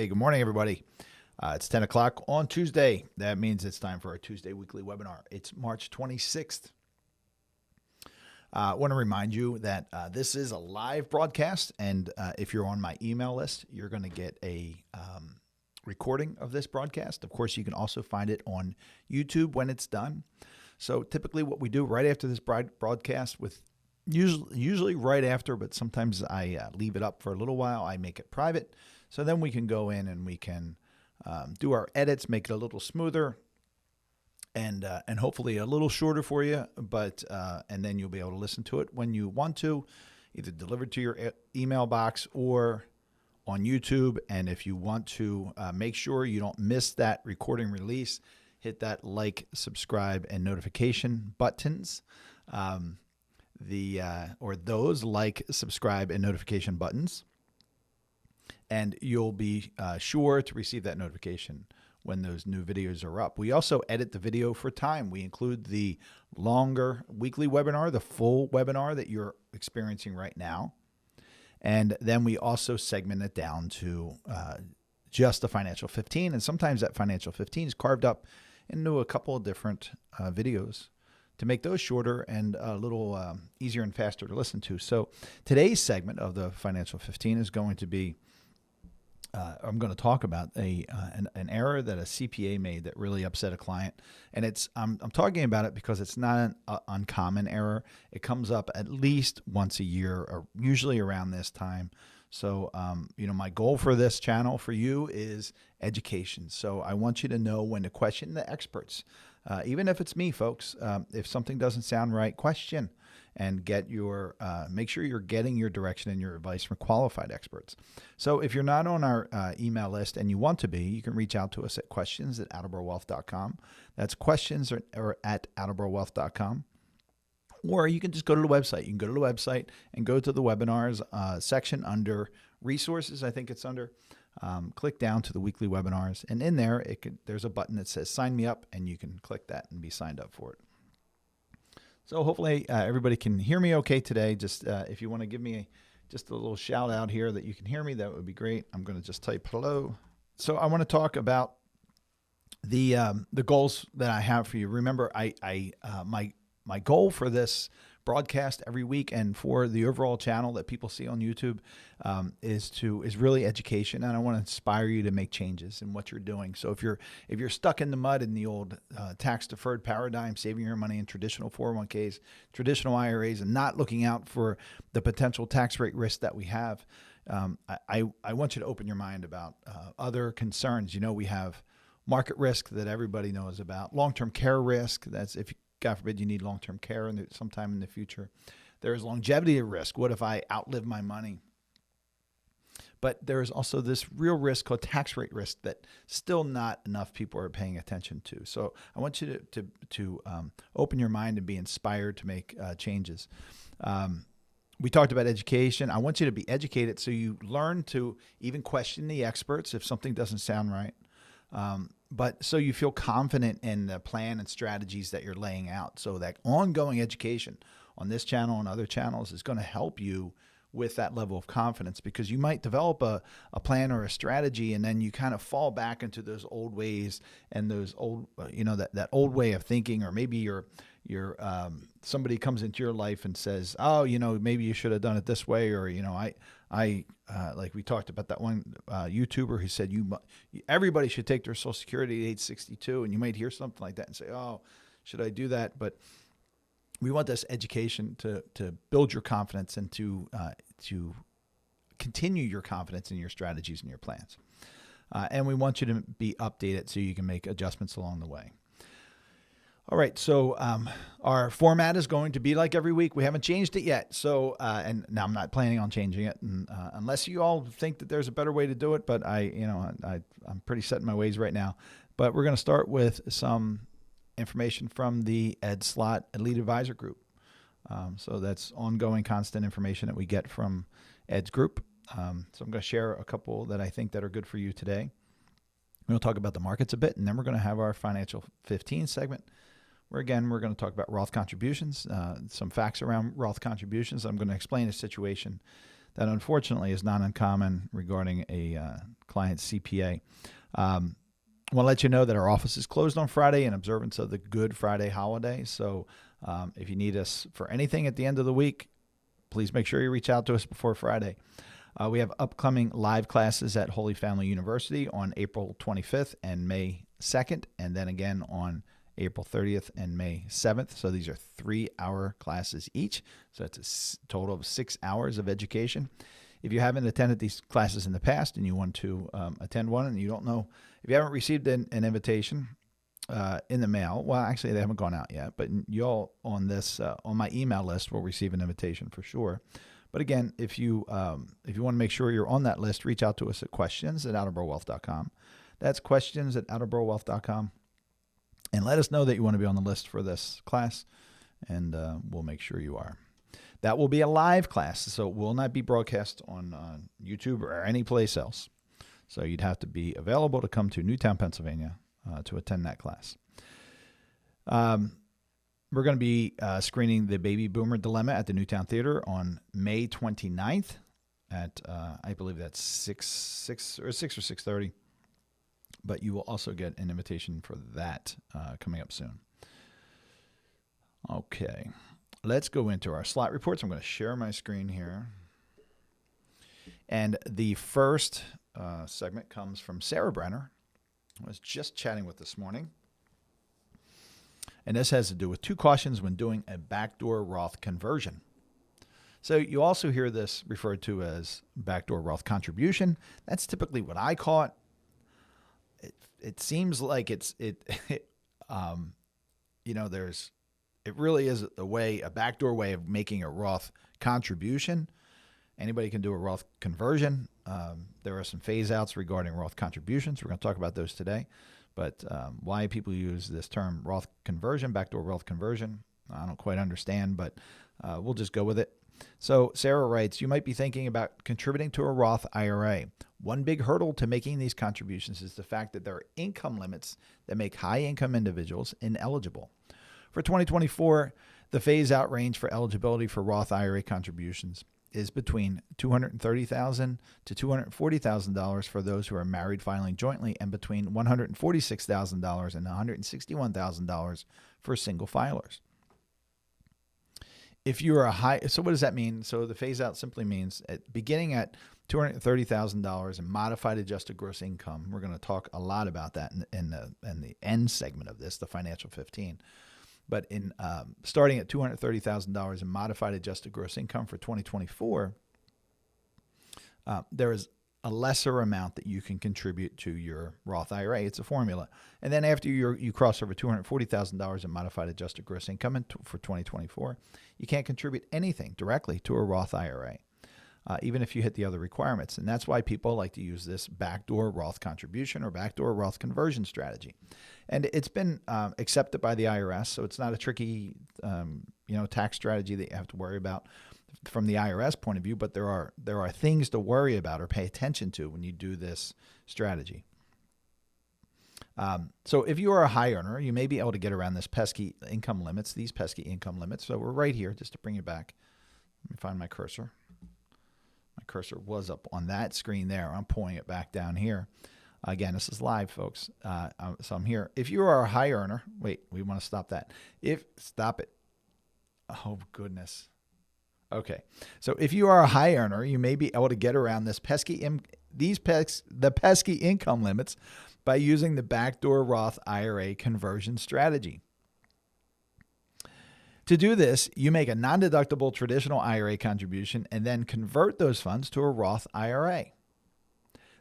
Hey, good morning, everybody. It's 10 o'clock on Tuesday. That means it's time for our Tuesday weekly webinar. It's March 26th. I want to remind you that this is a live broadcast, and if you're on my email list, you're going to get a recording of this broadcast. Of course, you can also find it on YouTube when it's done. So typically what we do right after this broadcast, with usually right after, but sometimes I leave it up for a little while, I make it private. So then we can go in and we can do our edits, make it a little smoother, and hopefully a little shorter for you. But and then you'll be able to listen to it when you want to, either delivered to your email box or on YouTube. And if you want to make sure you don't miss that recording release, hit that like, subscribe, and notification buttons. Those like, subscribe, and notification buttons. And you'll be sure to receive that notification when those new videos are up. We also edit the video for time. We include the longer weekly webinar, the full webinar that you're experiencing right now. And then we also segment it down to just the Financial 15. And sometimes that Financial 15 is carved up into a couple of different videos to make those shorter and a little easier and faster to listen to. So today's segment of the Financial 15 is going to be I'm going to talk about an error that a CPA made that really upset a client, and I'm talking about it because it's not an uncommon error. It comes up at least once a year, or usually around this time. So, my goal for this channel for you is education. So I want you to know when to question the experts, even if it's me, folks. If something doesn't sound right, question and get your make sure you're getting your direction and your advice from qualified experts. So if you're not on our email list and you want to be, you can reach out to us at questions@attleborowealth.com. That's questions or at attleborowealth.com. Or you can just go to the website. You can go to the website and go to the webinars section under resources. I think it's under. Click down to the weekly webinars, and in there there's a button that says sign me up, and you can click that and be signed up for it. So hopefully everybody can hear me okay today. Just if you want to give me just a little shout out here that you can hear me, that would be great. I'm going to just type hello. So I want to talk about the goals that I have for you. Remember, my goal for this broadcast every week and for the overall channel that people see on YouTube is really education, and I want to inspire you to make changes in what you're doing. So if you're stuck in the mud in the old tax deferred paradigm, saving your money in traditional 401ks, traditional IRAs, and not looking out for the potential tax rate risk that we have, I want you to open your mind about other concerns. We have market risk that everybody knows about, long-term care risk. That's if God forbid you need long-term care sometime in the future. There is longevity risk. What if I outlive my money? But there is also this real risk called tax rate risk that still not enough people are paying attention to. So I want you to open your mind and be inspired to make changes. We talked about education. I want you to be educated so you learn to even question the experts if something doesn't sound right. But so you feel confident in the plan and strategies that you're laying out. So that ongoing education on this channel and other channels is going to help you with that level of confidence, because you might develop a plan or a strategy, and then you kind of fall back into those old ways and those old, that old way of thinking, or maybe somebody comes into your life and says, oh, maybe you should have done it this way, or, like we talked about that one YouTuber who said everybody should take their Social Security at age 62, and you might hear something like that and say, oh, should I do that? But we want this education to build your confidence and to continue your confidence in your strategies and your plans. And we want you to be updated so you can make adjustments along the way. All right, so our format is going to be like every week. We haven't changed it yet, so and now I'm not planning on changing it, and, unless you all think that there's a better way to do it. But I'm pretty set in my ways right now. But we're going to start with some information from the Ed Slott Elite Advisor Group. So that's ongoing, constant information that we get from Ed's group. So I'm going to share a couple that I think that are good for you today. We're going to talk about the markets a bit, and then we're going to have our Financial 15 segment, where again, we're going to talk about Roth contributions, some facts around Roth contributions. I'm going to explain a situation that unfortunately is not uncommon regarding a client's CPA. I want to let you know that our office is closed on Friday in observance of the Good Friday holiday. So if you need us for anything at the end of the week, please make sure you reach out to us before Friday. We have upcoming live classes at Holy Family University on April 25th and May 2nd, and then again on April 30th and May 7th. So these are 3-hour classes each. So that's a total of 6 hours of education. If you haven't attended these classes in the past and you want to attend one and you don't know, if you haven't received an invitation in the mail, well, actually they haven't gone out yet, but y'all on this on my email list will receive an invitation for sure. But again, if you want to make sure you're on that list, reach out to us at questions@attleborowealth.com. That's questions@attleborowealth.com. And let us know that you want to be on the list for this class, and we'll make sure you are. That will be a live class, so it will not be broadcast on YouTube or any place else. So you'd have to be available to come to Newtown, Pennsylvania to attend that class. We're going to be screening the Baby Boomer Dilemma at the Newtown Theater on May 29th at, I believe that's 6 or 6:30. But you will also get an invitation for that coming up soon. Okay, let's go into our slot reports. I'm going to share my screen here. And the first segment comes from Sarah Brenner, who I was just chatting with this morning. And this has to do with 2 cautions when doing a backdoor Roth conversion. So you also hear this referred to as backdoor Roth contribution. That's typically what I call it. It seems like it really is a backdoor way of making a Roth contribution. Anybody can do a Roth conversion. There are some phase outs regarding Roth contributions. We're going to talk about those today. But why people use this term Roth conversion, backdoor Roth conversion, I don't quite understand, but we'll just go with it. So Sarah writes, you might be thinking about contributing to a Roth IRA. One big hurdle to making these contributions is the fact that there are income limits that make high-income individuals ineligible. For 2024, the phase-out range for eligibility for Roth IRA contributions is between $230,000 to $240,000 for those who are married filing jointly, and between $146,000 and $161,000 for single filers. If you are so what does that mean? So the phase out simply means beginning at $230,000 in modified adjusted gross income. We're going to talk a lot about that in the end segment of this, the financial 15. But in starting at $230,000 in modified adjusted gross income for 2024, there is a lesser amount that you can contribute to your Roth IRA. It's a formula. And then after you cross over $240,000 in modified adjusted gross income for 2024, you can't contribute anything directly to a Roth IRA, even if you hit the other requirements. And that's why people like to use this backdoor Roth contribution or backdoor Roth conversion strategy. And it's been accepted by the IRS, so it's not a tricky tax strategy that you have to worry about from the IRS point of view, but there are things to worry about or pay attention to when you do this strategy. So if you are a high earner, you may be able to get around these pesky income limits. So we're right here, just to bring it back. Let me find my cursor. My cursor was up on that screen there. I'm pulling it back down here. Again, this is live, folks. So I'm here. If you are a high earner, wait, we want to stop that. Stop it. Oh, goodness. Okay. So if you are a high earner, you may be able to get around the pesky income limits by using the backdoor Roth IRA conversion strategy. To do this, you make a non-deductible traditional IRA contribution and then convert those funds to a Roth IRA.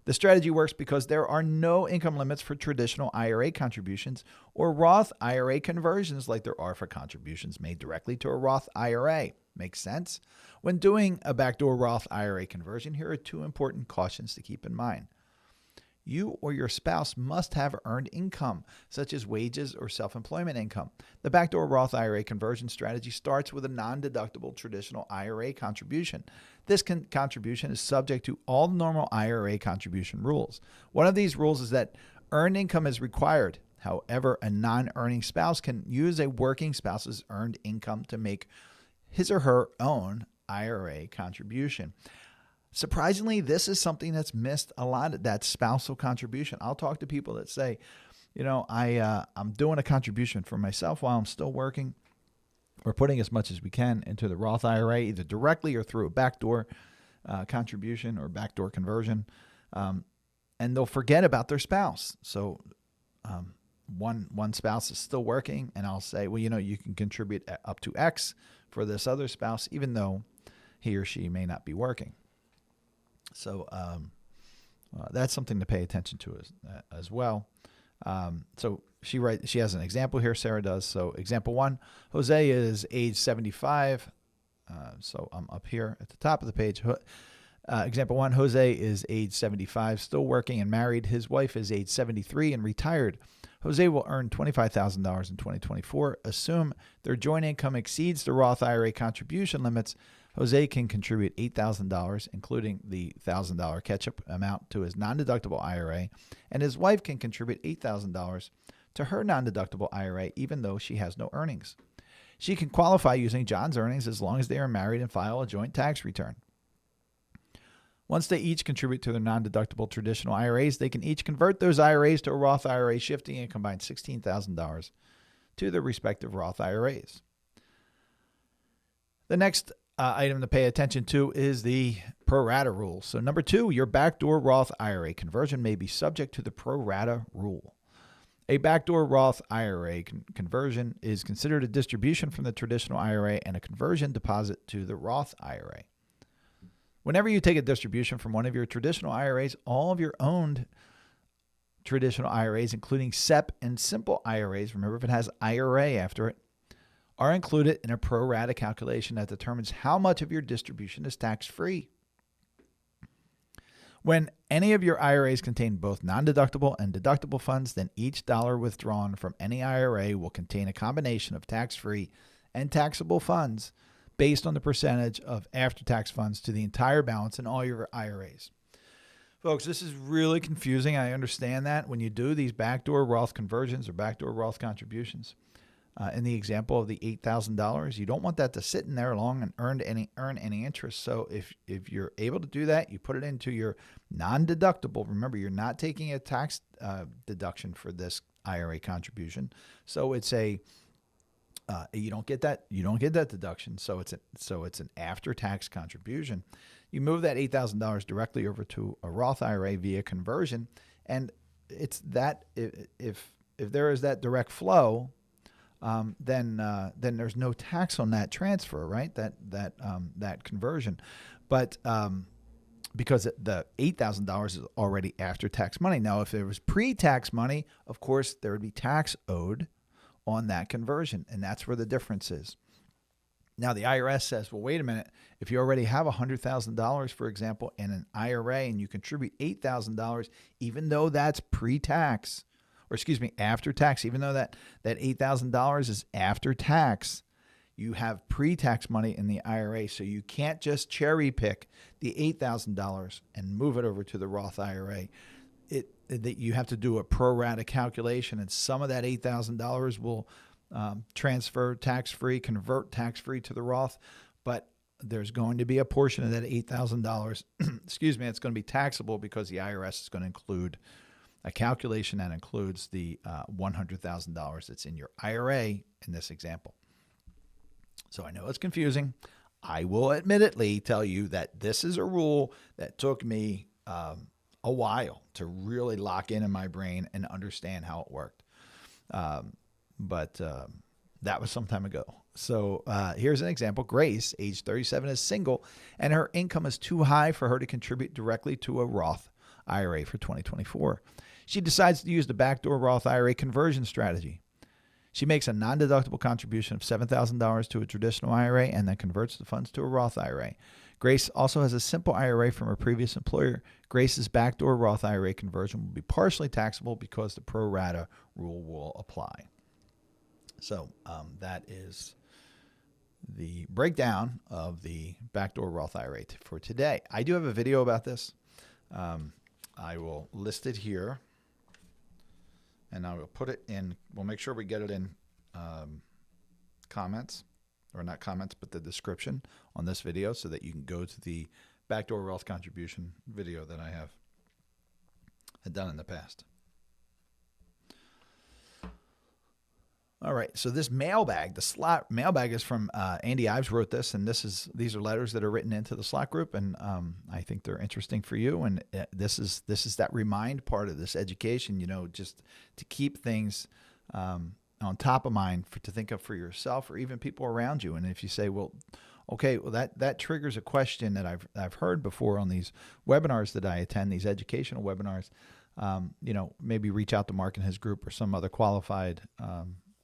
The strategy works because there are no income limits for traditional IRA contributions or Roth IRA conversions like there are for contributions made directly to a Roth IRA. Makes sense? When doing a backdoor Roth IRA conversion, here are 2 important cautions to keep in mind. You or your spouse must have earned income, such as wages or self-employment income. The backdoor Roth IRA conversion strategy starts with a non-deductible traditional IRA contribution. This contribution is subject to all normal IRA contribution rules. One of these rules is that earned income is required. However, a non-earning spouse can use a working spouse's earned income to make his or her own IRA contribution. Surprisingly, this is something that's missed a lot, that spousal contribution. I'll talk to people that say, I'm doing a contribution for myself while I'm still working. We're putting as much as we can into the Roth IRA, either directly or through a backdoor contribution or backdoor conversion. And they'll forget about their spouse. So one spouse is still working, and I'll say, well, you can contribute up to X for this other spouse, even though he or she may not be working. So that's something to pay attention to as well. So she has an example here, Sarah does. So example 1, Jose is age 75. So I'm up here at the top of the page. Example 1, Jose is age 75, still working and married. His wife is age 73 and retired. Jose will earn $25,000 in 2024. Assume their joint income exceeds the Roth IRA contribution limits. Jose can contribute $8,000, including the $1,000 catch-up amount, to his non-deductible IRA, and his wife can contribute $8,000 to her non-deductible IRA, even though she has no earnings. She can qualify using John's earnings as long as they are married and file a joint tax return. Once they each contribute to their non-deductible traditional IRAs, they can each convert those IRAs to a Roth IRA, shifting a combined $16,000 to their respective Roth IRAs. The next item to pay attention to is the pro rata rule. So number 2, your backdoor Roth IRA conversion may be subject to the pro rata rule. A backdoor Roth IRA conversion is considered a distribution from the traditional IRA and a conversion deposit to the Roth IRA. Whenever you take a distribution from one of your traditional IRAs, all of your owned traditional IRAs, including SEP and simple IRAs, remember if it has IRA after it, are included in a pro rata calculation that determines how much of your distribution is tax-free. When any of your IRAs contain both non-deductible and deductible funds, then each dollar withdrawn from any IRA will contain a combination of tax-free and taxable funds based on the percentage of after-tax funds to the entire balance in all your IRAs. Folks, this is really confusing. I understand that when you do these backdoor Roth conversions or backdoor Roth contributions. In the example of the $8,000, you don't want that to sit in there long and earn any interest. So if you're able to do that, you put it into your non-deductible. Remember, you're not taking a tax deduction for this IRA contribution, so it's you don't get that deduction. So it's an after-tax contribution. You move that $8,000 directly over to a Roth IRA via conversion, and it's that if there is that direct flow. Then there's no tax on that transfer, right? That conversion, but because the $8,000 is already after-tax money. Now, if it was pre-tax money, of course there would be tax owed on that conversion, and that's where the difference is. Now, the IRS says, well, wait a minute. If you already have $100,000, for example, in an IRA, and you contribute $8,000, even though that's pre-tax. After tax, even though that $8,000 is after tax, you have pre-tax money in the IRA. So you can't just cherry pick the $8,000 and move it over to the Roth IRA. That you have to do a pro rata calculation, and some of that $8,000 will transfer tax-free, convert tax-free to the Roth, but there's going to be a portion of that $8,000, it's going to be taxable because the IRS is going to include a calculation that includes the $100,000 that's in your IRA in this example. So I know it's confusing. I will admittedly tell you that this is a rule that took me a while to really lock in my brain and understand how it worked. But that was some time ago. So here's an example. Grace, age 37, is single, and her income is too high for her to contribute directly to a Roth IRA for 2024. She decides to use the backdoor Roth IRA conversion strategy. She makes a non-deductible contribution of $7,000 to a traditional IRA and then converts the funds to a Roth IRA. Grace also has a simple IRA from her previous employer. Grace's backdoor Roth IRA conversion will be partially taxable because the pro rata rule will apply. So that is the breakdown of the backdoor Roth IRA for today. I do have a video about this. I will list it here. And I will put it in, we'll make sure we get it in comments, or not comments, but the description on this video so that you can go to the backdoor wealth contribution video that I had done in the past. All right, so this mailbag, the Slott mailbag is from Andy Ives wrote this, and these are letters that are written into the Slott group, and I think they're interesting for you. And this is that remind part of this education, just to keep things on top of mind to think of for yourself or even people around you. And if you say, well, okay, well that triggers a question that I've heard before on these webinars that I attend, these educational webinars. Maybe reach out to Mark and his group or some other qualified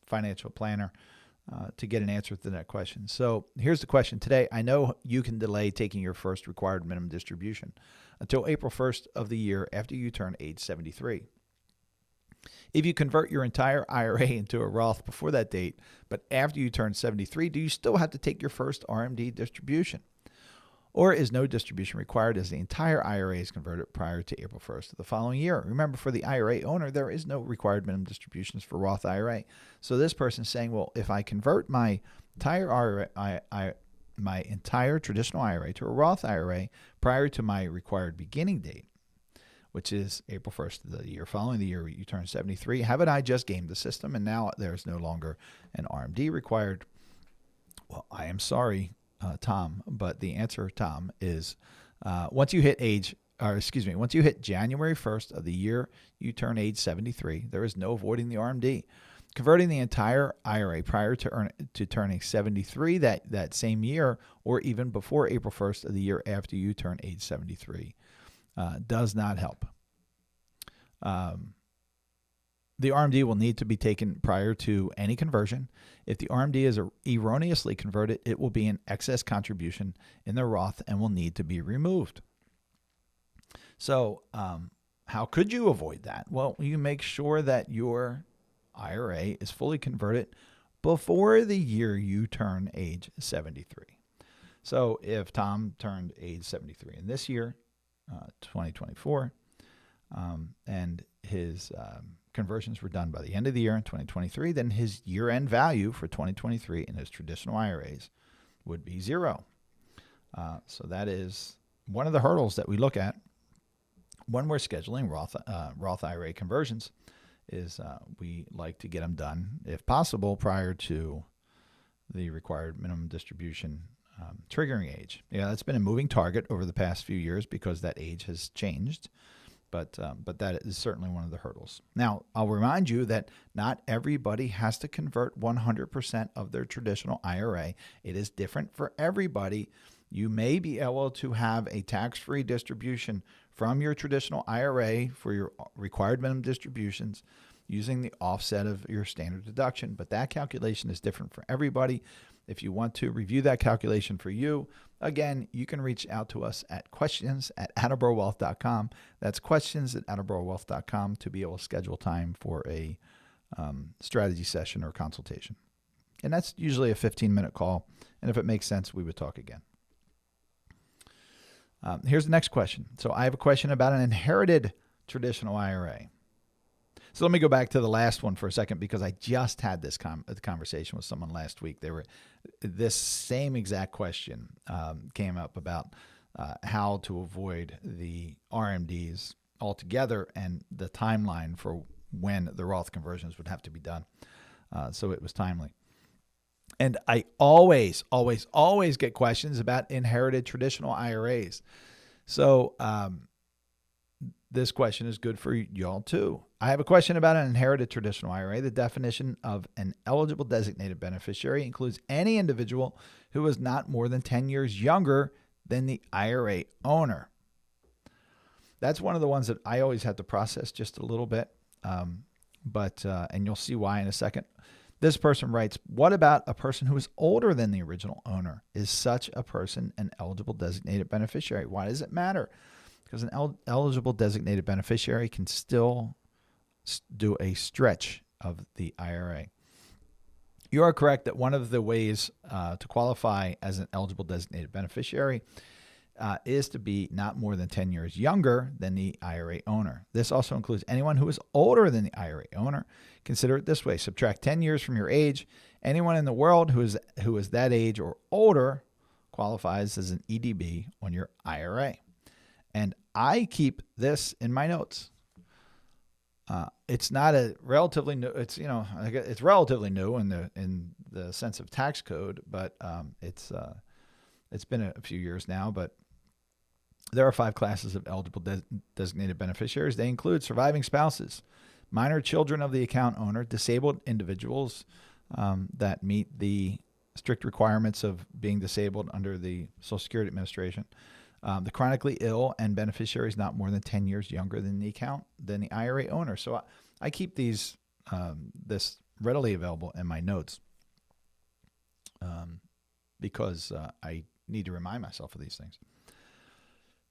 financial planner to get an answer to that question. So here's the question today. I know you can delay taking your first required minimum distribution until April 1st of the year after you turn age 73. If you convert your entire IRA into a Roth before that date, but after you turn 73, do you still have to take your first RMD distribution? Or is no distribution required as the entire IRA is converted prior to April 1st of the following year? Remember, for the IRA owner, there is no required minimum distributions for Roth IRA. So this person is saying, well, if I convert my entire my entire traditional IRA to a Roth IRA prior to my required beginning date, which is April 1st of the year following the year you turn 73, haven't I just gamed the system and now there's no longer an RMD required? Well, I am sorry, Tom, but the answer, Tom, is once you hit January 1st of the year you turn age 73, there is no avoiding the RMD. Converting the entire IRA prior to turning 73 that same year or even before April 1st of the year after you turn age 73 does not help. The RMD will need to be taken prior to any conversion. If the RMD is erroneously converted, it will be an excess contribution in the Roth and will need to be removed. So how could you avoid that? Well, you make sure that your IRA is fully converted before the year you turn age 73. So if Tom turned age 73 in this year, 2024, and his conversions were done by the end of the year in 2023, then his year-end value for 2023 in his traditional IRAs would be zero. So that is one of the hurdles that we look at when we're scheduling Roth IRA conversions. Is we like to get them done, if possible, prior to the required minimum distribution triggering age. Yeah, that's been a moving target over the past few years because that age has changed. But that is certainly one of the hurdles. Now, I'll remind you that not everybody has to convert 100% of their traditional IRA. It is different for everybody. You may be able to have a tax-free distribution from your traditional IRA for your required minimum distributions using the offset of your standard deduction, but that calculation is different for everybody. If you want to review that calculation for you, again, you can reach out to us at questions@attleborowealth.com. That's questions@attleborowealth.com to be able to schedule time for a strategy session or consultation. And that's usually a 15-minute call. And if it makes sense, we would talk again. Here's the next question. So I have a question about an inherited traditional IRA. So let me go back to the last one for a second because I just had this conversation with someone last week. This same exact question came up about how to avoid the RMDs altogether and the timeline for when the Roth conversions would have to be done. So it was timely. And I always get questions about inherited traditional IRAs. So this question is good for y'all too. I have a question about an inherited traditional IRA. The definition of an eligible designated beneficiary includes any individual who is not more than 10 years younger than the IRA owner. That's one of the ones that I always have to process just a little bit, and you'll see why in a second. This person writes, what about a person who is older than the original owner? Is such a person an eligible designated beneficiary? Why does it matter? Because an eligible designated beneficiary can still do a stretch of the IRA. You are correct that one of the ways to qualify as an eligible designated beneficiary is to be not more than 10 years younger than the IRA owner. This also includes anyone who is older than the IRA owner. Consider it this way. Subtract 10 years from your age. Anyone in the world who is that age or older qualifies as an EDB on your IRA. And I keep this in my notes. It's not a relatively new. It's it's relatively new in the sense of tax code, but it's been a few years now. But there are 5 classes of eligible designated beneficiaries. They include surviving spouses, minor children of the account owner, disabled individuals that meet the strict requirements of being disabled under the Social Security Administration. The chronically ill and beneficiaries not more than 10 years younger than the IRA owner. So I keep this readily available in my notes because I need to remind myself of these things.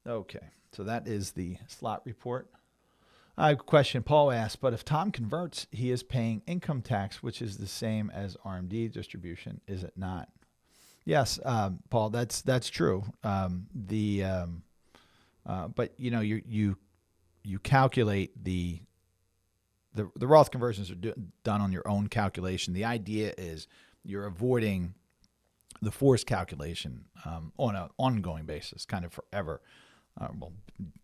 Okay, so that is the Slott Report. Question Paul asked, but if Tom converts, he is paying income tax, which is the same as RMD distribution, is it not? Yes, Paul, that's true. But you calculate the Roth conversions are done on your own calculation. The idea is you're avoiding the forced calculation on an ongoing basis, kind of forever. Well,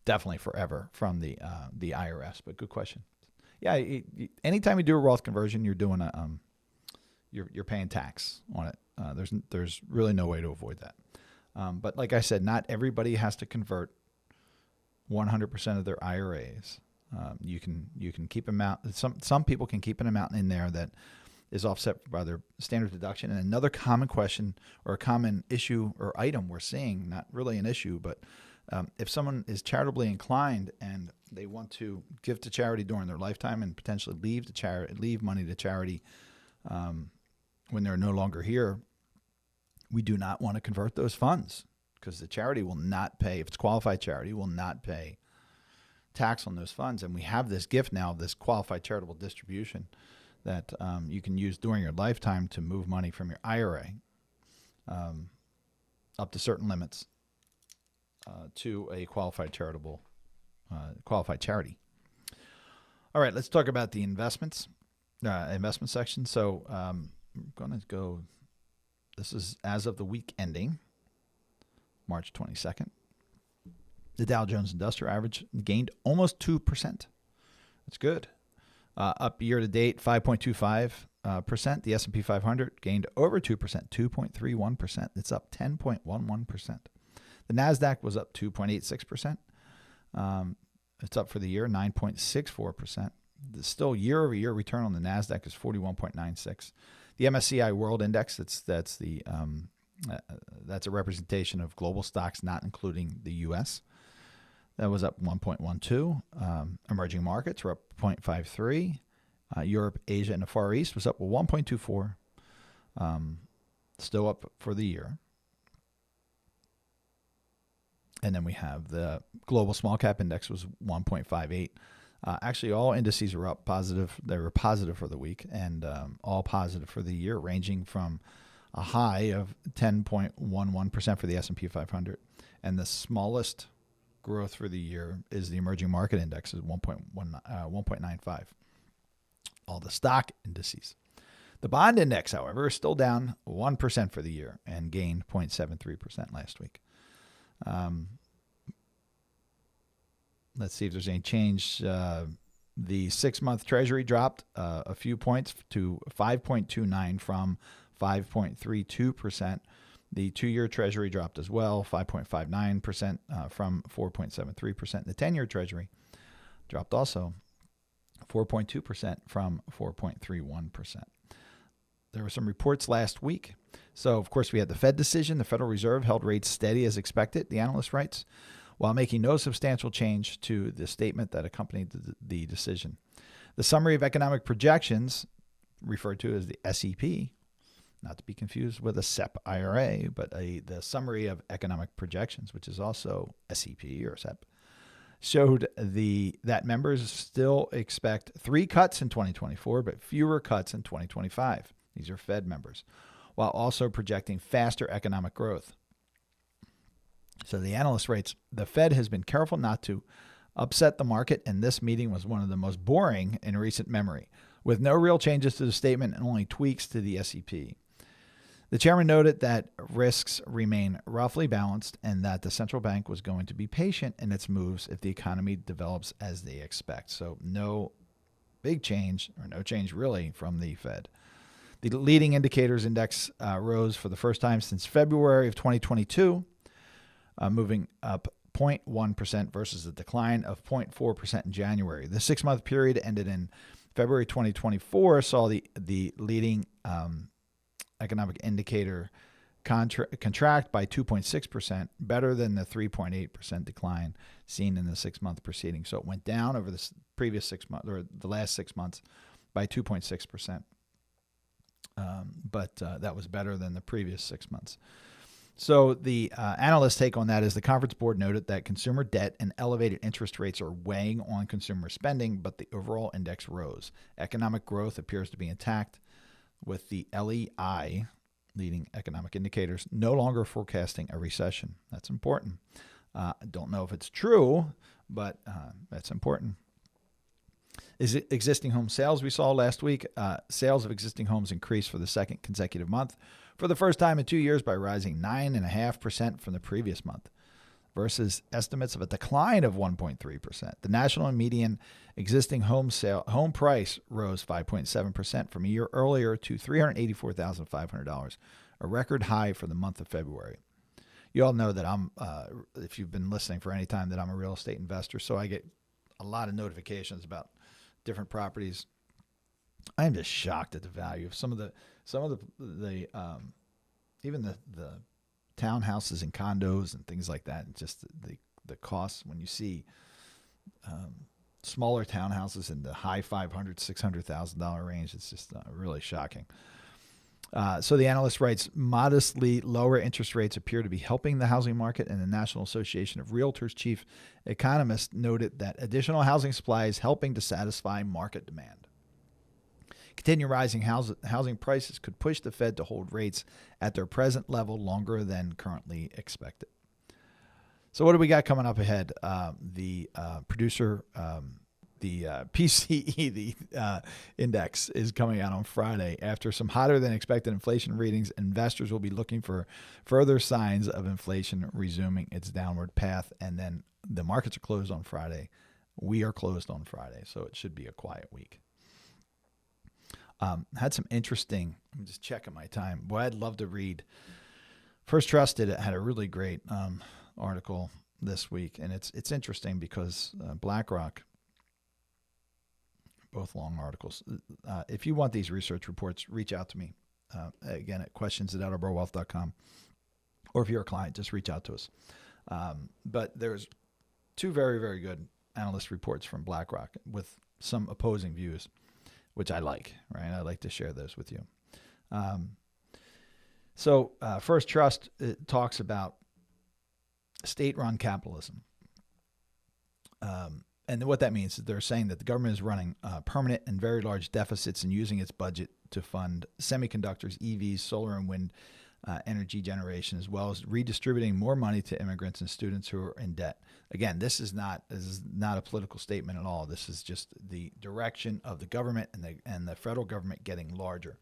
definitely forever from the IRS. But good question. Yeah, anytime you do a Roth conversion, you're doing you're paying tax on it. There's really no way to avoid that. But like I said, not everybody has to convert 100% of their IRAs. You can keep them out. Some people can keep an amount in there that is offset by their standard deduction. And another common question or a common issue or item we're seeing, not really an issue, but if someone is charitably inclined and they want to give to charity during their lifetime and potentially leave money to charity when they're no longer here, we do not want to convert those funds because the charity will not pay, if it's qualified charity, will not pay tax on those funds. And we have this gift now, this qualified charitable distribution that you can use during your lifetime to move money from your IRA up to certain limits to a qualified charity. All right, let's talk about the investment section. So I'm going to go, this is as of the week ending March 22nd. The Dow Jones Industrial Average gained almost 2%. That's good. Up year to date, 5.25%. The S&P 500 gained over 2%, 2.31%. It's up 10.11%. The NASDAQ was up 2.86%. It's up for the year, 9.64%. The still year-over-year return on the NASDAQ is 41.96. The MSCI World Index, that's a representation of global stocks, not including the U.S. That was up 1.12. Emerging markets were up 0.53. Europe, Asia, and the Far East was up 1.24. Still up for the year. And then we have the global small cap index was 1.58. Actually, all indices are up positive. They were positive for the week and all positive for the year, ranging from a high of 10.11% for the S&P 500. And the smallest growth for the year is the emerging market index is 1.95. All the stock indices. The bond index, however, is still down 1% for the year and gained 0.73% last week. Let's see if there's any change. The 6-month Treasury dropped a few points to 5.29 from 5.32%. The 2-year Treasury dropped as well, 5.59% from 4.73%. The 10-year Treasury dropped also 4.2% from 4.31%. There were some reports last week. So, of course, we had the Fed decision. The Federal Reserve held rates steady as expected, the analyst writes, while making no substantial change to the statement that accompanied the decision. The summary of economic projections, referred to as the SEP, not to be confused with a SEP IRA, but the summary of economic projections, which is also SEP or SEP, showed that members still expect 3 cuts in 2024, but fewer cuts in 2025. These are Fed members, while also projecting faster economic growth. So the analyst writes, the Fed has been careful not to upset the market, and this meeting was one of the most boring in recent memory, with no real changes to the statement and only tweaks to the SEP. The chairman noted that risks remain roughly balanced and that the central bank was going to be patient in its moves if the economy develops as they expect. So no big change, or no change really, from the Fed. The leading indicators index rose for the first time since February of 2022, moving up 0.1% versus a decline of 0.4% in January. The 6-month period ended in February 2024 saw the leading economic indicator contract by 2.6%, better than the 3.8% decline seen in the 6-month preceding. So it went down over the previous 6 months, or the last 6 months, by 2.6%. But that was better than the previous 6 months. So the analyst take on that is the Conference Board noted that consumer debt and elevated interest rates are weighing on consumer spending, but the overall index rose. Economic growth appears to be intact, with the LEI, leading economic indicators, no longer forecasting a recession. That's important. I don't know if it's true, but that's important. Is it existing home sales we saw last week? Sales of existing homes increased for the second consecutive month for the first time in 2 years by rising 9.5% from the previous month versus estimates of a decline of 1.3%. The national and median existing home price rose 5.7% from a year earlier to $384,500, a record high for the month of February. You all know that I'm, if you've been listening for any time, that I'm a real estate investor, so I get a lot of notifications about different properties. I am just shocked at the value of some of the even the townhouses and condos and things like that. And just the costs when you see smaller townhouses in the high $500,000, $600,000 range. It's just really shocking. So the analyst writes, modestly lower interest rates appear to be helping the housing market, and the National Association of Realtors chief economist noted that additional housing supply is helping to satisfy market demand. Continued rising housing prices could push the Fed to hold rates at their present level longer than currently expected. So what do we got coming up ahead? The PCE, the index, is coming out on Friday. After some hotter than expected inflation readings, investors will be looking for further signs of inflation resuming its downward path. And then the markets are closed on Friday. We are closed on Friday, so it should be a quiet week. Had some interesting, I'm just checking my time. Boy, I'd love to read. First Trust had a really great article this week, and it's interesting because BlackRock, both long articles. If you want these research reports, reach out to me, again, at questions@outerboroughwealth.com. Or if you're a client, just reach out to us. But there's two very, very good analyst reports from BlackRock with some opposing views, which I like, right? I like to share those with you. So First Trust talks about state-run capitalism. And what that means is they're saying that the government is running permanent and very large deficits and using its budget to fund semiconductors, EVs, solar and wind energy generation, as well as redistributing more money to immigrants and students who are in debt. Again, this is not a political statement at all. This is just the direction of the government and the federal government getting larger.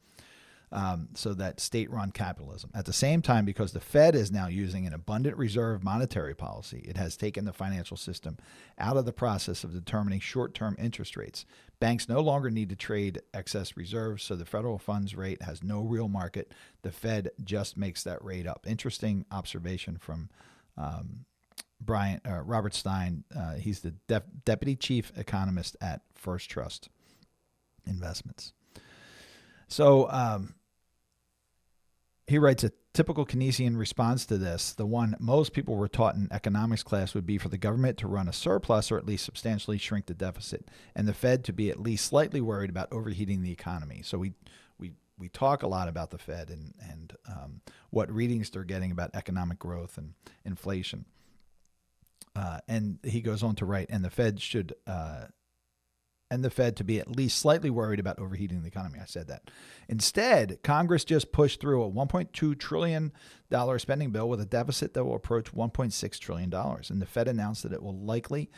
So that state-run capitalism. At the same time, because the Fed is now using an abundant reserve monetary policy, it has taken the financial system out of the process of determining short-term interest rates. Banks no longer need to trade excess reserves, so the federal funds rate has no real market. The Fed just makes that rate up. Interesting observation from Robert Stein. He's the deputy chief economist at First Trust Investments. So he writes, a typical Keynesian response to this, the one most people were taught in economics class, would be for the government to run a surplus or at least substantially shrink the deficit, and the Fed to be at least slightly worried about overheating the economy. So we talk a lot about the Fed and what readings they're getting about economic growth and inflation. And he goes on to write, and the Fed to be at least slightly worried about overheating the economy. I said that. Instead, Congress just pushed through a $1.2 trillion spending bill with a deficit that will approach $1.6 trillion. And the Fed announced that it will likely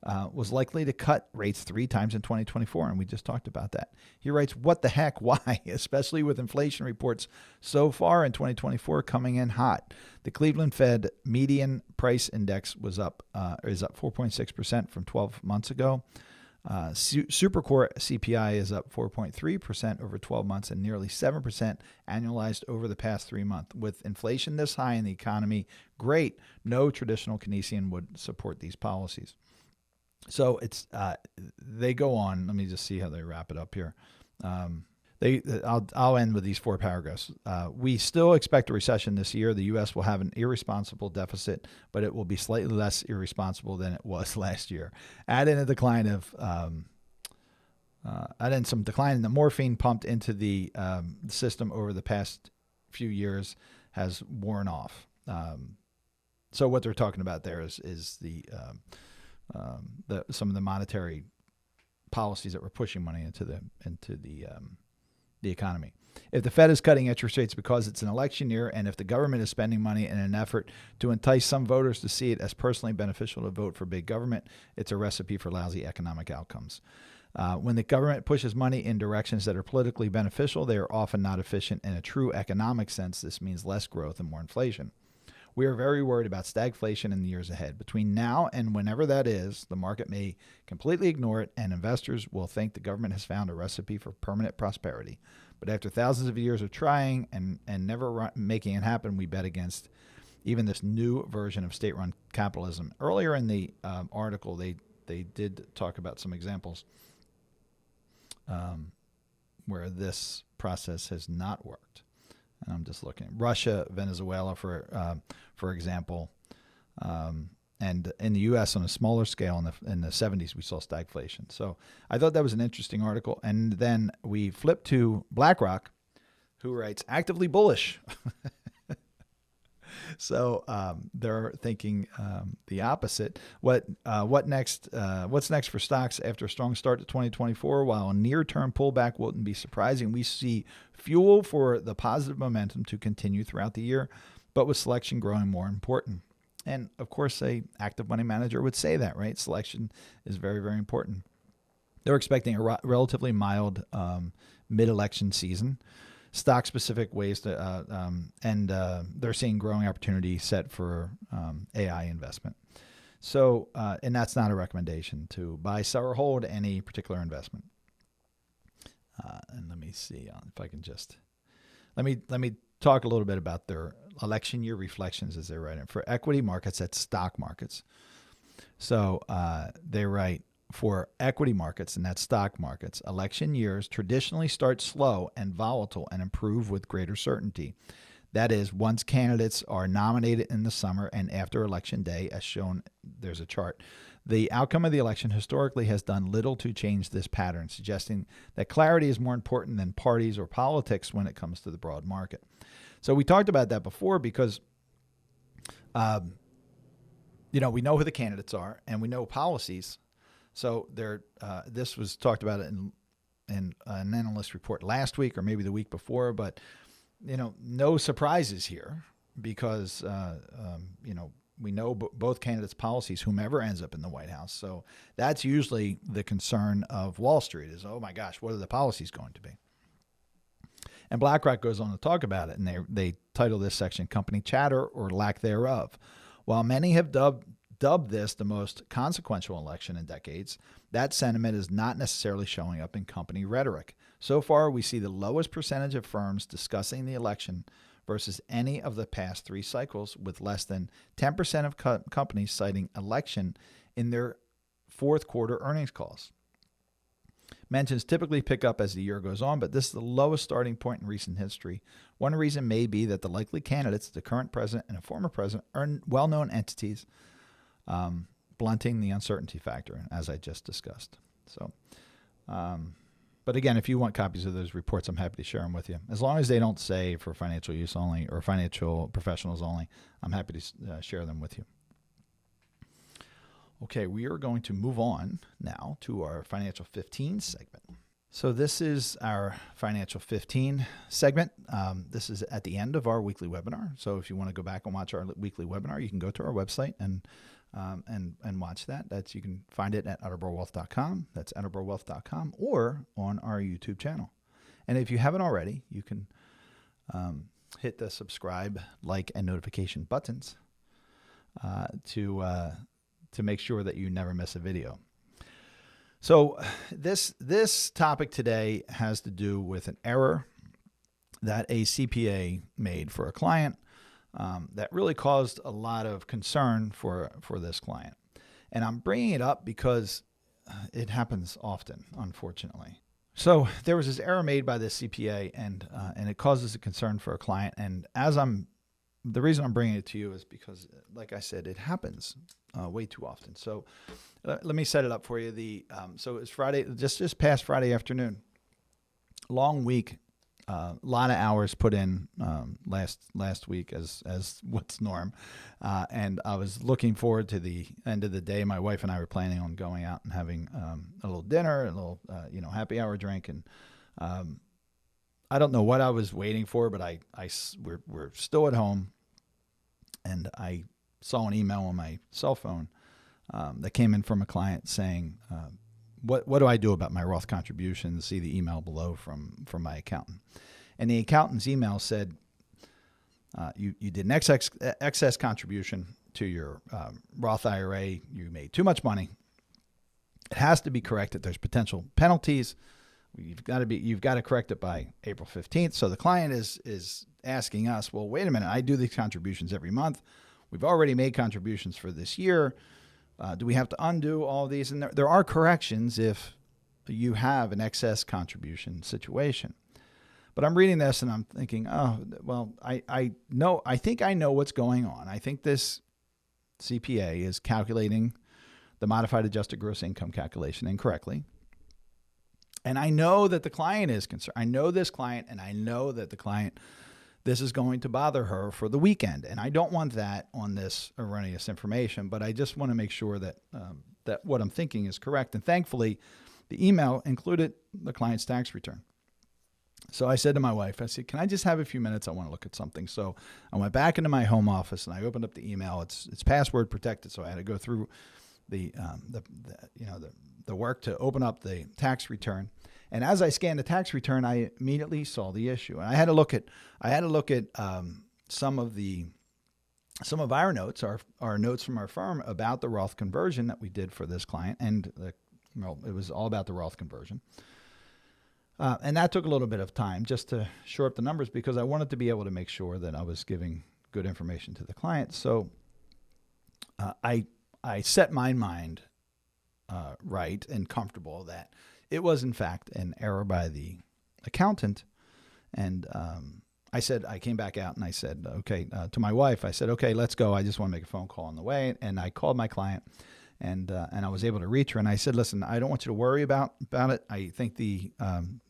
was likely to cut rates 3 times in 2024, and we just talked about that. He writes, what the heck? Why? Especially with inflation reports so far in 2024 coming in hot. The Cleveland Fed median price index is up 4.6% from 12 months ago. Supercore CPI is up 4.3% over 12 months and nearly 7% annualized over the past 3 months. With inflation this high in the economy, great. No traditional Keynesian would support these policies. So they go on. Let me just see how they wrap it up here. I'll end with these 4 paragraphs. We still expect a recession this year. The U.S. will have an irresponsible deficit, but it will be slightly less irresponsible than it was last year. Add in some decline in the morphine pumped into the system over the past few years has worn off. So what they're talking about there is some of the monetary policies that were pushing money into the economy. If the Fed is cutting interest rates because it's an election year, and if the government is spending money in an effort to entice some voters to see it as personally beneficial to vote for big government, it's a recipe for lousy economic outcomes. When the government pushes money in directions that are politically beneficial, they are often not efficient in a true economic sense. This means less growth and more inflation. We are very worried about stagflation in the years ahead. Between now and whenever that is, the market may completely ignore it, and investors will think the government has found a recipe for permanent prosperity. But after thousands of years of trying and never making it happen, we bet against even this new version of state-run capitalism. Earlier in the article, they did talk about some examples where this process has not worked. And I'm just looking. Russia, Venezuela, for example, and in the U.S. on a smaller scale in the 70s, we saw stagflation. So I thought that was an interesting article. And then we flip to BlackRock, who writes actively bullish. So they're thinking the opposite. What's next for stocks after a strong start to 2024? While a near-term pullback wouldn't be surprising, we see fuel for the positive momentum to continue throughout the year, but with selection growing more important. And of course, an active money manager would say that, right? Selection is very, very important. They're expecting a relatively mild mid-election season. Stock-specific ways to, and they're seeing growing opportunity set for AI investment. So, and that's not a recommendation to buy, sell, or hold any particular investment. And let me see if I can just let me talk a little bit about their election year reflections as they write it for equity markets. That's stock markets. So they write. For equity markets, and that's stock markets, election years traditionally start slow and volatile and improve with greater certainty. That is, once candidates are nominated in the summer and after Election Day, as shown, there's a chart. The outcome of the election historically has done little to change this pattern, suggesting that clarity is more important than parties or politics when it comes to the broad market. So we talked about that before because we know who the candidates are and we know policies. So this was talked about in an analyst report last week or maybe the week before, but no surprises here because we know both candidates' policies, whomever ends up in the White House. So that's usually the concern of Wall Street is, oh my gosh, what are the policies going to be? And BlackRock goes on to talk about it, and they title this section "Company Chatter or Lack Thereof." While many have dubbed this the most consequential election in decades, that sentiment is not necessarily showing up in company rhetoric. So far, we see the lowest percentage of firms discussing the election versus any of the past 3 cycles, with less than 10% of companies citing election in their fourth quarter earnings calls. Mentions typically pick up as the year goes on, but this is the lowest starting point in recent history. One reason may be that the likely candidates, the current president and a former president, are well-known entities, blunting the uncertainty factor, as I just discussed. So, but again, if you want copies of those reports, I'm happy to share them with you. As long as they don't say for financial use only or financial professionals only, I'm happy to share them with you. Okay, we are going to move on now to our Financial 15 segment. So this is our Financial 15 segment. This is at the end of our weekly webinar. So if you want to go back and watch our weekly webinar, you can go to our website and and watch that. You can find it at utterborewealth.com. That's utterborewealth.com, or on our YouTube channel. And if you haven't already, you can hit the subscribe, like, and notification buttons to make sure that you never miss a video. So this topic today has to do with an error that a CPA made for a client that really caused a lot of concern for this client. And I'm bringing it up because it happens often, unfortunately. So there was this error made by this CPA, and it causes a concern for a client. And the reason I'm bringing it to you is because, like I said, it happens way too often. So let me set it up for you. So it was Friday, just past Friday afternoon. Long week, a lot of hours put in last week as what's norm, and I was looking forward to the end of the day. My wife and I were planning on going out and having a little dinner, a little happy hour drink, and I don't know what I was waiting for, but we're still at home, and I saw an email on my cell phone that came in from a client saying, what do I do about my Roth contributions? See the email below from my accountant. And the accountant's email said, you did an excess contribution to your Roth IRA. You made too much money. It has to be corrected. There's potential penalties. You've got to correct it by April 15th. So the client is asking us, well, wait a minute. I do these contributions every month. We've already made contributions for this year. Do we have to undo all of these? And there are corrections if you have an excess contribution situation. But I'm reading this and I'm thinking, oh, well, I think I know what's going on. I think this CPA is calculating the modified adjusted gross income calculation incorrectly. And I know that the client is concerned. I know this client, and I know that the client, this is going to bother her for the weekend. And I don't want that on this erroneous information, but I just want to make sure that that what I'm thinking is correct. And thankfully, the email included the client's tax return. So I said to my wife, I said, can I just have a few minutes? I want to look at something. So I went back into my home office and I opened up the email. It's password protected, so I had to go through the work to open up the tax return. And as I scanned the tax return, I immediately saw the issue. And I had to look at some of our notes, our notes from our firm about the Roth conversion that we did for this client, and it was all about the Roth conversion. And that took a little bit of time just to shore up the numbers because I wanted to be able to make sure that I was giving good information to the client. So I set my mind right and comfortable that it was, in fact, an error by the accountant. And I came back out and I said, okay, to my wife, I said, okay, let's go. I just want to make a phone call on the way. And I called my client. And I was able to reach her, and I said, "Listen, I don't want you to worry about it. I think the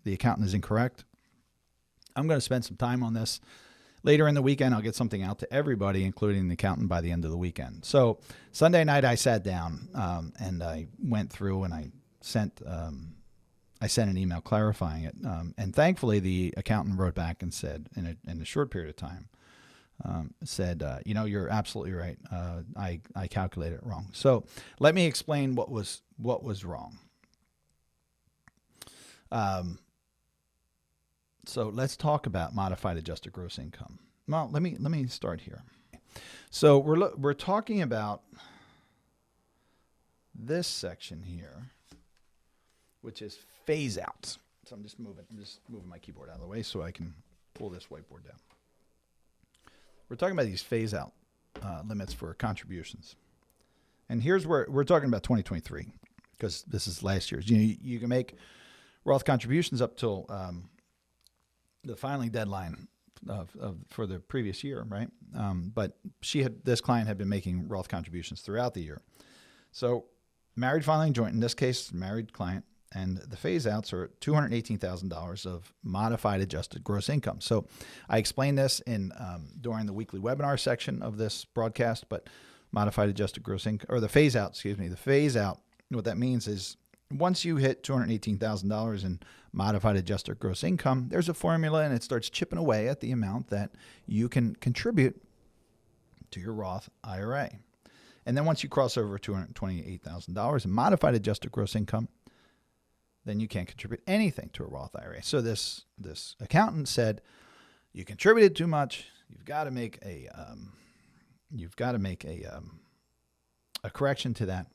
accountant is incorrect. I'm going to spend some time on this. Later in the weekend, I'll get something out to everybody, including the accountant, by the end of the weekend." So Sunday night, I sat down and I went through and I sent an email clarifying it. And thankfully, the accountant wrote back and said, in a short period of time, you're absolutely right. I calculated it wrong. So let me explain what was wrong. So let's talk about modified adjusted gross income. Well, let me start here. So we're talking about this section here, which is phase outs. So I'm just moving my keyboard out of the way so I can pull this whiteboard down. We're talking about these phase-out limits for contributions. And here's where we're talking about 2023, because this is last year's. You can make Roth contributions up till the filing deadline for the previous year, right? But this client had been making Roth contributions throughout the year. So married filing joint, in this case, married client, and the phase-outs are $218,000 of modified adjusted gross income. So I explained this during the weekly webinar section of this broadcast, but modified adjusted gross income, or the phase-out, what that means is once you hit $218,000 in modified adjusted gross income, there's a formula and it starts chipping away at the amount that you can contribute to your Roth IRA. And then once you cross over $228,000 in modified adjusted gross income, then you can't contribute anything to a Roth IRA. So this accountant said, you contributed too much. You've got to make a correction to that.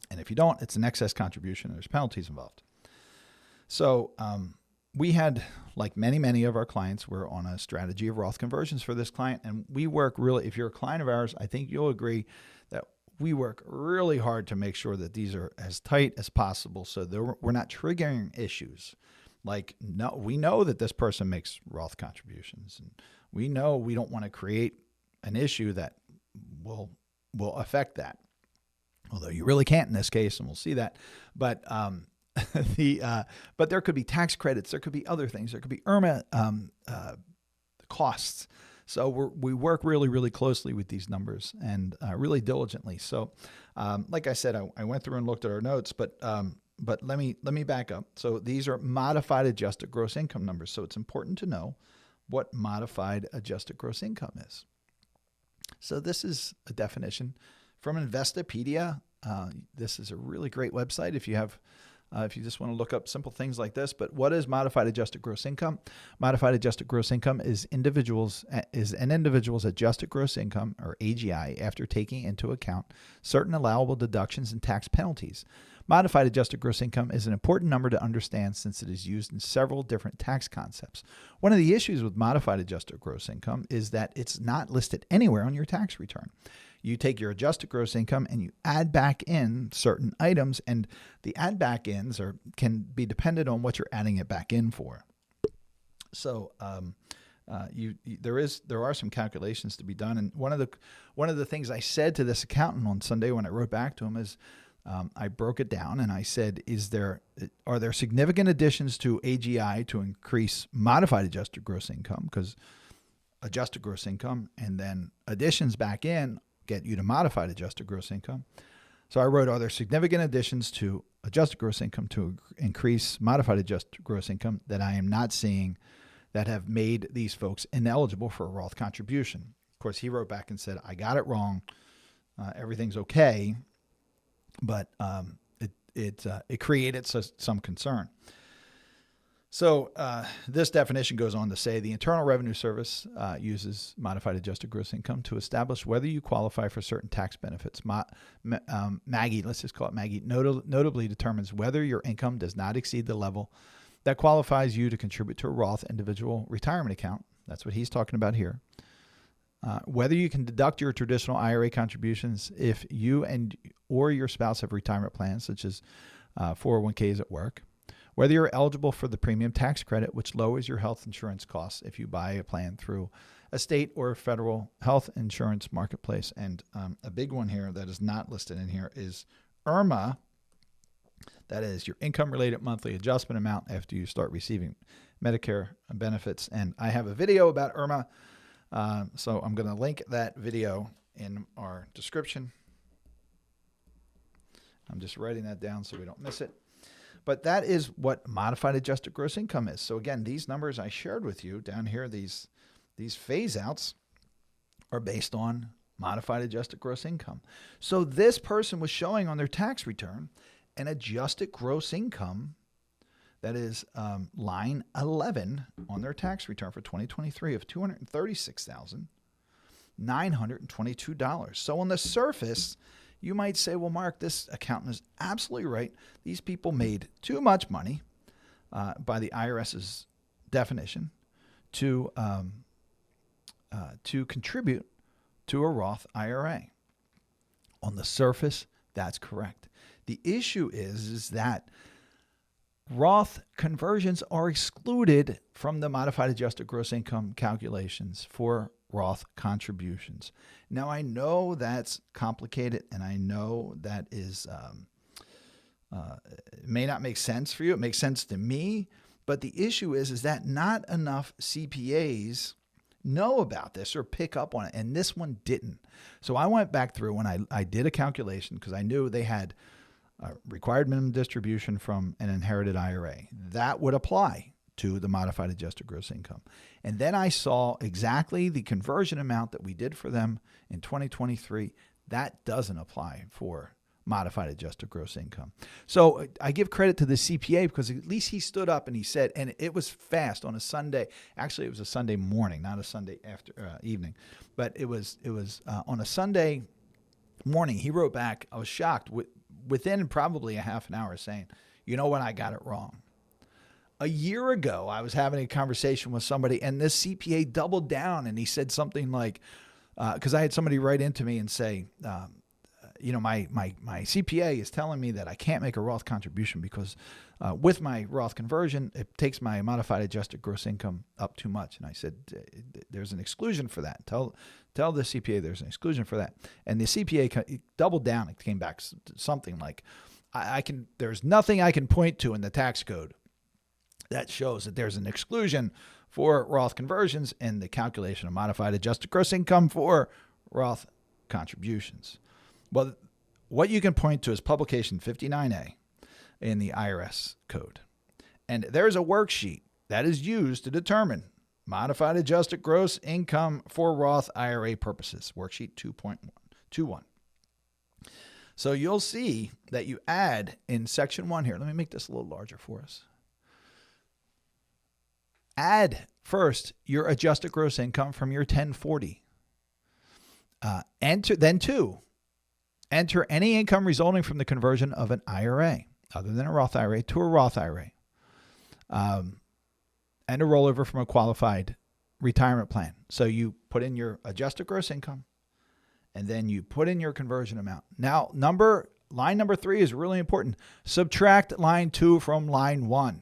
And if you don't, it's an excess contribution. There's penalties involved. So we had, like many of our clients, we're on a strategy of Roth conversions for this client. And we work really, if you're a client of ours, I think you'll agree that we work really hard to make sure that these are as tight as possible so we're not triggering issues. Like, no, we know that this person makes Roth contributions, and we know we don't want to create an issue that will affect that. Although you really can't in this case, and we'll see that. But but there could be tax credits, there could be other things, there could be IRMA costs. So we work really closely with these numbers and really diligently. So, like I said, I went through and looked at our notes, but let me back up. So these are modified adjusted gross income numbers. So it's important to know what modified adjusted gross income is. So this is a definition from Investopedia. This is a really great website if you just want to look up simple things like this. But what is modified adjusted gross income? Modified adjusted gross income is an individual's adjusted gross income, or AGI, after taking into account certain allowable deductions and tax penalties. Modified adjusted gross income is an important number to understand since it is used in several different tax concepts. One of the issues with modified adjusted gross income is that it's not listed anywhere on your tax return. You take your adjusted gross income and you add back in certain items, and the add back ins can be dependent on what you're adding it back in for. So there are some calculations to be done, and one of the things I said to this accountant on Sunday when I wrote back to him is, I broke it down and I said, are there significant additions to AGI to increase modified adjusted gross income? Because adjusted gross income and then additions back in get you to modified adjusted gross income. So I wrote, are there significant additions to adjusted gross income to increase modified adjusted gross income that I am not seeing that have made these folks ineligible for a Roth contribution? Of course, he wrote back and said, I got it wrong. Everything's okay. But it created some concern. So this definition goes on to say the Internal Revenue Service uses modified adjusted gross income to establish whether you qualify for certain tax benefits. Maggie, let's just call it Maggie, notably determines whether your income does not exceed the level that qualifies you to contribute to a Roth individual retirement account. That's what he's talking about here. Whether you can deduct your traditional IRA contributions if you or your spouse have retirement plans, such as 401ks at work. Whether you're eligible for the premium tax credit, which lowers your health insurance costs if you buy a plan through a state or federal health insurance marketplace. And a big one here that is not listed in here is IRMA. That is your income-related monthly adjustment amount after you start receiving Medicare benefits. And I have a video about IRMA. So I'm going to link that video in our description. I'm just writing that down so we don't miss it. But that is what modified adjusted gross income is. So again, these numbers I shared with you down here, these phase outs are based on modified adjusted gross income. So this person was showing on their tax return an adjusted gross income that is line 11 on their tax return for 2023 of $236,922. So on the surface, you might say, well, Mark, this accountant is absolutely right. These people made too much money by the IRS's definition to contribute to a Roth IRA. On the surface, that's correct. The issue is that Roth conversions are excluded from the modified adjusted gross income calculations for Roth contributions. Now, I know that's complicated, and I know that is it may not make sense for you. It makes sense to me, but the issue is that not enough CPAs know about this or pick up on it, and this one didn't. So I went back through and I did a calculation because I knew they had required minimum distribution from an inherited IRA. That would apply to the modified adjusted gross income. And then I saw exactly the conversion amount that we did for them in 2023. That doesn't apply for modified adjusted gross income. So I give credit to the CPA because at least he stood up and he said, and it was fast on a Sunday. Actually, it was a Sunday morning, not a Sunday evening, but it was on a Sunday morning. He wrote back. I was shocked within probably a half an hour saying, you know what, I got it wrong. A year ago, I was having a conversation with somebody and this CPA doubled down and he said something like, because I had somebody write into me and say, my CPA is telling me that I can't make a Roth contribution because with my Roth conversion, it takes my modified adjusted gross income up too much. And I said, there's an exclusion for that. Tell the CPA there's an exclusion for that. And the CPA doubled down and came back something like, there's nothing I can point to in the tax code that shows that there's an exclusion for Roth conversions in the calculation of modified adjusted gross income for Roth contributions. Well, what you can point to is publication 59A in the IRS code. And there's a worksheet that is used to determine modified adjusted gross income for Roth IRA purposes, worksheet 2.21. So you'll see that you add in section 1 here. Let me make this a little larger for us. Add first your adjusted gross income from your 1040. Enter any income resulting from the conversion of an IRA, other than a Roth IRA, to a Roth IRA, and a rollover from a qualified retirement plan. So you put in your adjusted gross income, and then you put in your conversion amount. Now, line number 3 is really important. Subtract line 2 from line 1.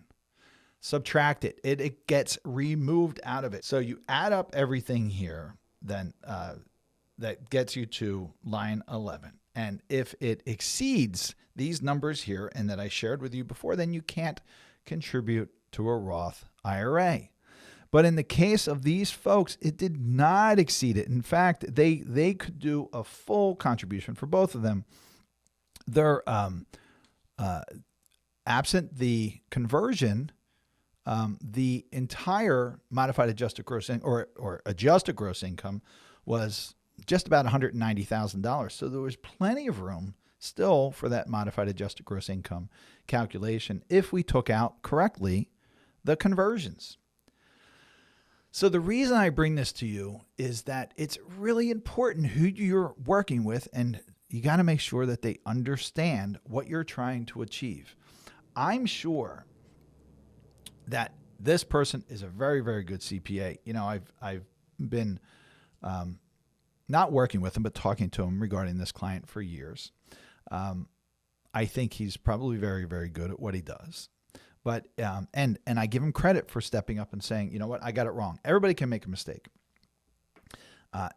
Subtract it. It gets removed out of it. So you add up everything here, then that gets you to line 11. And if it exceeds these numbers here and that I shared with you before, then you can't contribute to a Roth IRA. But in the case of these folks, it did not exceed it. In fact, they could do a full contribution for both of them. They're absent the conversion, the entire modified adjusted gross or adjusted gross income was just about $190,000. So there was plenty of room still for that modified adjusted gross income calculation if we took out correctly the conversions. So the reason I bring this to you is that it's really important who you're working with, and you got to make sure that they understand what you're trying to achieve. I'm sure that this person is a very, very good CPA. You know, I've been not working with him, but talking to him regarding this client for years. I think he's probably very, very good at what he does. But and I give him credit for stepping up and saying, you know what, I got it wrong. Everybody can make a mistake.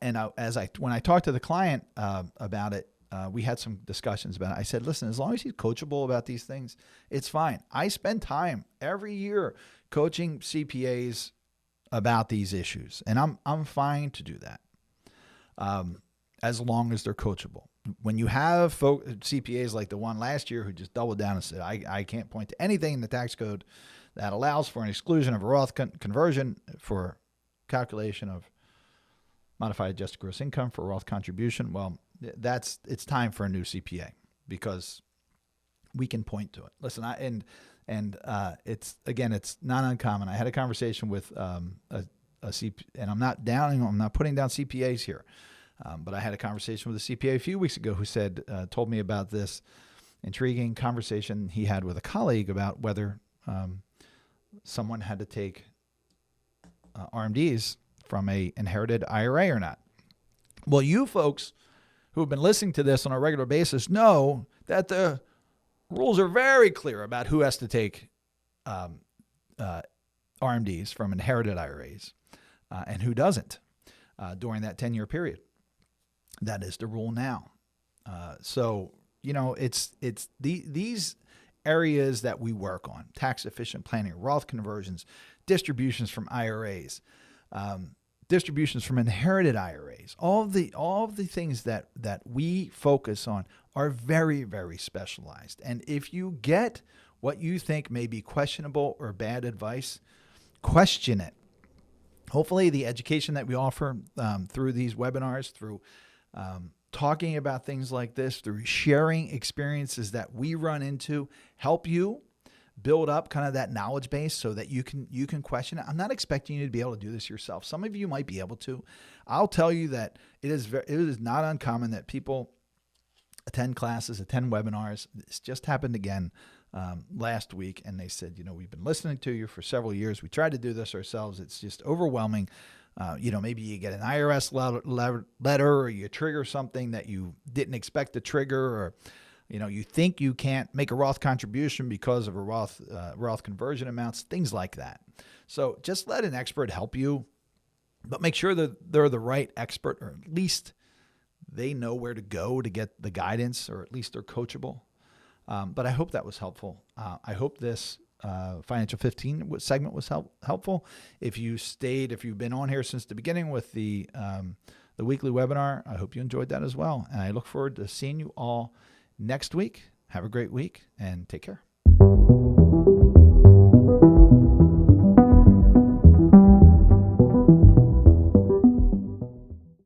When I talked to the client about it, we had some discussions about it. I said, listen, as long as he's coachable about these things, it's fine. I spend time every year coaching CPAs about these issues, and I'm fine to do that. As long as they're coachable. When you have CPAs like the one last year who just doubled down and said, I can't point to anything in the tax code that allows for an exclusion of a Roth conversion for calculation of modified adjusted gross income for Roth contribution, well, it's time for a new CPA because we can point to it. Listen, it's not uncommon. I had a conversation with a CPA, and I'm not putting down CPAs here. But I had a conversation with a CPA a few weeks ago who told me about this intriguing conversation he had with a colleague about whether someone had to take RMDs from a inherited IRA or not. Well, you folks who have been listening to this on a regular basis know that the rules are very clear about who has to take RMDs from inherited IRAs and who doesn't during that 10-year period. That is the rule now. So, you know, it's these areas that we work on: tax efficient planning, Roth conversions, distributions from IRAs, distributions from inherited IRAs. All of the things that we focus on are very, very specialized. And if you get what you think may be questionable or bad advice, question it. Hopefully the education that we offer through these webinars, through talking about things like this, through sharing experiences that we run into, help you build up kind of that knowledge base so that you can question it. I'm not expecting you to be able to do this yourself. Some of you might be able to. I'll tell you that it is not uncommon that people attend classes, attend webinars. This just happened again last week, and they said, we've been listening to you for several years. We tried to do this ourselves. It's just overwhelming. Maybe you get an IRS letter, or you trigger something that you didn't expect to trigger, or you think you can't make a Roth contribution because of a Roth conversion amounts, things like that. So just let an expert help you, but make sure that they're the right expert, or at least they know where to go to get the guidance, or at least they're coachable. But I hope that was helpful. I hope this Financial 15 segment was helpful. If you've been on here since the beginning with the weekly webinar, I hope you enjoyed that as well. And I look forward to seeing you all next week. Have a great week and take care.